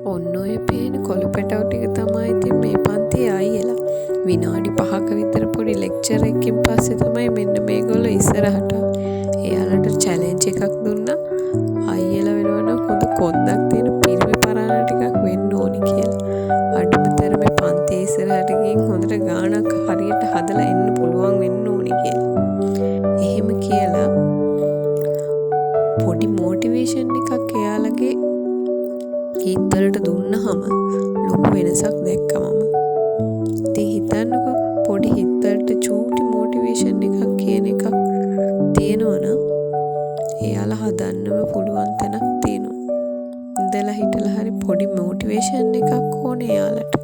ඔන්න ඔය පේන කොළු පැටව් ටික තමයි ඉතින් මේ පන්තියේ අයියලා. විනාඩි 5ක විතර පොඩි ලෙක්චර් එකකින් පස්සේ තමයි මෙන්න මේගොල්ලෝ ඉස්සරහට. එයාලට චැලෙන්ජ් එකක් දුන්නා. අයියලා වෙනවනම් හොඳ කොන්දක් තියෙන පිරිමි පරාණ ටිකක් වෙන්න ඕනි කියලා. අඩුමතරමේ පන්තියේ ඉස්සරහට ගිහින් හොඳට ගානක් හරියට හදලා එන්න පුළුවන් වෙන්න ඕනි කියලා. එහෙම කියලා පොඩි මොටිවේෂන් එකක් එයාලගේ හිතවලට දුන්නහම ලොකු වෙනසක් දැක්කා මම. ඉතින් හිතන්නකෝ පොඩි හිතවලට චූටි මොටිවේෂන් එකක් කියන එකක් තියෙනවනම් එයාලා හදන්නම පුළුවන් තැනක් තියෙනවා. ඉඳලා හිටලා හරි පොඩි මොටිවේෂන් එකක් ඕනේ එයාලට.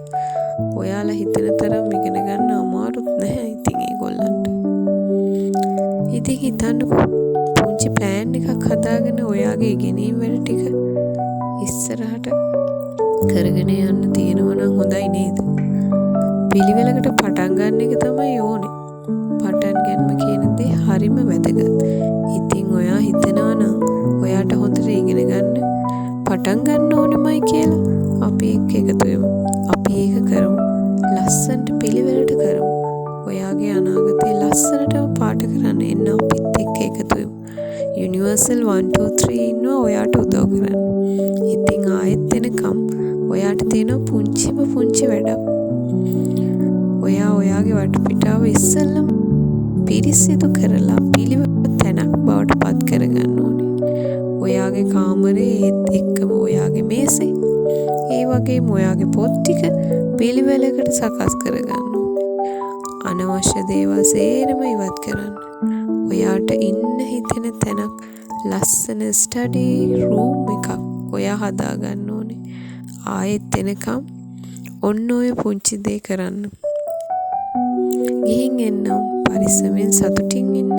ඔයාලා හිතන තරම් ඉගෙන ගන්න අමාරුත් නැහැ ඉතින් ඒගොල්ලන්ට. ඉතින් හිතන්නකෝ පුංචි ප්ලෑන් එකක් හදාගෙන ඔයාගේ ඉගෙනීම් වැඩ ටික ඉස්සරහට කරගෙන යන්න තියෙනවා නම් හොඳයි නේද? පිළිවෙලකට පටන් ගන්න එක තමයි ඕනේ. පටන් ගන්න කියන දේ හරිම වැදගත්. ඉතින් ඔයා හිතනවා නම් ඔයාට හොඳට ඉගෙන ගන්න පටන් ගන්න ඕනෙමයි කියලා අපි එකතු වෙමු. අපි ඒක කරමු. ලස්සනට පිළිවෙලට කරමු. ඔයාගේ අනාගතේ ලස්සනටම පාට කරන්න එන්න අපිත් එක්ක එකතු වෙමු. යුනිවර්සල් 1 2 3 ඉන්නවා ඔයාට උදව් කරන්න. ඉතින් ආයෙත් එනකම් ඔයාට තියෙන පුංචිම පුංචි වැඩක්. ඔයා ඔයාගේ වටපිටාව ඉස්සෙල්ලම පිරිසිදු කරලා පිළිවෙල තැනක් බවට පත් කරගන්න ඕනේ. ඔයාගේ කාමරේ ඒත් එක්කම ඔයාගේ මේසේ ඒ වගේම ඔයාගේ පොත් ටික පිළිවෙලකට සකස් කරගන්න ඕනේ. අනවශ්‍ය දේවල් සේරම ඉවත් කරන්න. ඔයාට ඉන්න හිතෙන තැනක් ලස්සන ස්ටඩි රූම් එකක් ඔයා හදාගන්න ඕනේ. ආයෙත් එනකම් ඔන්න ඔය පුංචි දේ කරන්න. ගිහින් එන්නම් පරිස්සමෙන් සතුටින් ඉන්න.